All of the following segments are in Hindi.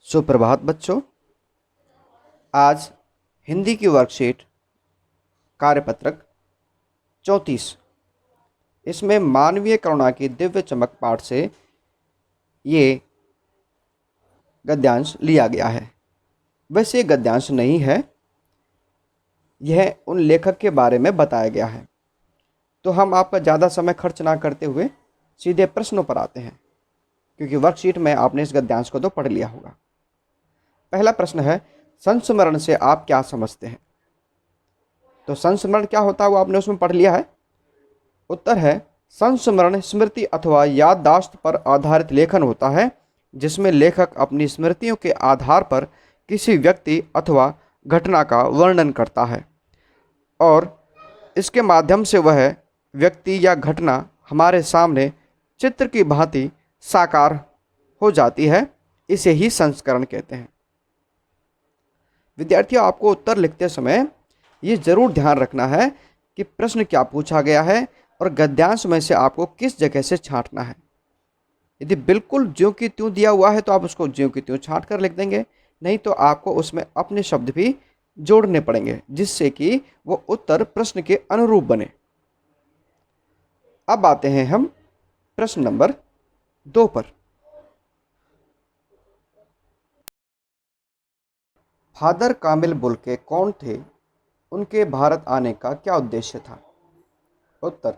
सुप्रभात बच्चों। आज हिंदी की वर्कशीट कार्यपत्रक 34 इसमें मानवीय करुणा की दिव्य चमक पाठ से ये गद्यांश लिया गया है। वैसे ये गद्यांश नहीं है, यह उन लेखक के बारे में बताया गया है। तो हम आपका ज़्यादा समय खर्च ना करते हुए सीधे प्रश्नों पर आते हैं, क्योंकि वर्कशीट में आपने इस गद्यांश को तो पढ़ लिया होगा। पहला प्रश्न है, संस्मरण से आप क्या समझते हैं? तो संस्मरण क्या होता है वो आपने उसमें पढ़ लिया है। उत्तर है, संस्मरण स्मृति अथवा याददाश्त पर आधारित लेखन होता है, जिसमें लेखक अपनी स्मृतियों के आधार पर किसी व्यक्ति अथवा घटना का वर्णन करता है और इसके माध्यम से वह व्यक्ति या घटना हमारे सामने चित्र की भांति साकार हो जाती है। इसे ही संस्करण कहते हैं। विद्यार्थियों, आपको उत्तर लिखते समय ये जरूर ध्यान रखना है कि प्रश्न क्या पूछा गया है और गद्यांश में से आपको किस जगह से छांटना है। यदि बिल्कुल ज्यों की त्यों दिया हुआ है तो आप उसको ज्यों की त्यों छांट कर लिख देंगे, नहीं तो आपको उसमें अपने शब्द भी जोड़ने पड़ेंगे, जिससे कि वो उत्तर प्रश्न के अनुरूप बने। अब आते हैं हम प्रश्न नंबर 2 पर। फादर कामिल बुल्के कौन थे? उनके भारत आने का क्या उद्देश्य था? उत्तर,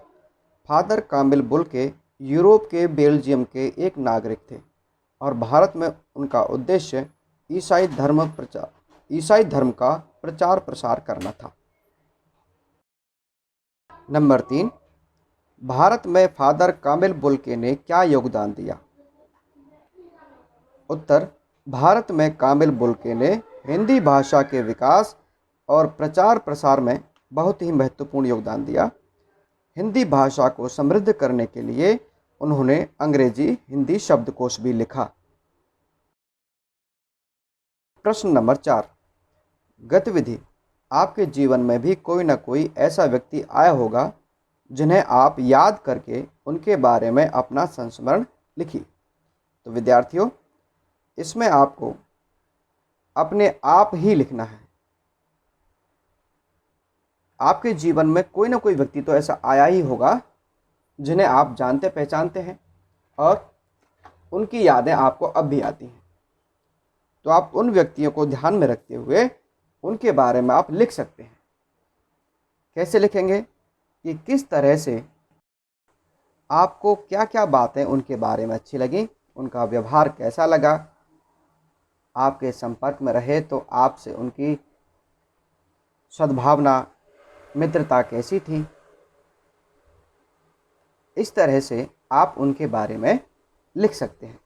फादर कामिल बुल्के यूरोप के बेल्जियम के एक नागरिक थे और भारत में उनका उद्देश्य ईसाई धर्म का प्रचार प्रसार करना था। नंबर 3, भारत में फादर कामिल बुल्के ने क्या योगदान दिया? उत्तर, भारत में कामिल बुल्के ने हिंदी भाषा के विकास और प्रचार प्रसार में बहुत ही महत्वपूर्ण योगदान दिया। हिंदी भाषा को समृद्ध करने के लिए उन्होंने अंग्रेजी हिंदी शब्दकोश भी लिखा। प्रश्न नंबर 4, गतिविधि। आपके जीवन में भी कोई ना कोई ऐसा व्यक्ति आया होगा जिन्हें आप याद करके उनके बारे में अपना संस्मरण लिखिए। तो विद्यार्थियों, इसमें आपको अपने आप ही लिखना है। आपके जीवन में कोई ना कोई व्यक्ति तो ऐसा आया ही होगा जिन्हें आप जानते पहचानते हैं और उनकी यादें आपको अब भी आती हैं। तो आप उन व्यक्तियों को ध्यान में रखते हुए उनके बारे में आप लिख सकते हैं। कैसे लिखेंगे कि किस तरह से आपको क्या क्या बातें उनके बारे में अच्छी लगी, उनका व्यवहार कैसा लगा, आपके संपर्क में रहे तो आपसे उनकी सद्भावना मित्रता कैसी थी। इस तरह से आप उनके बारे में लिख सकते हैं।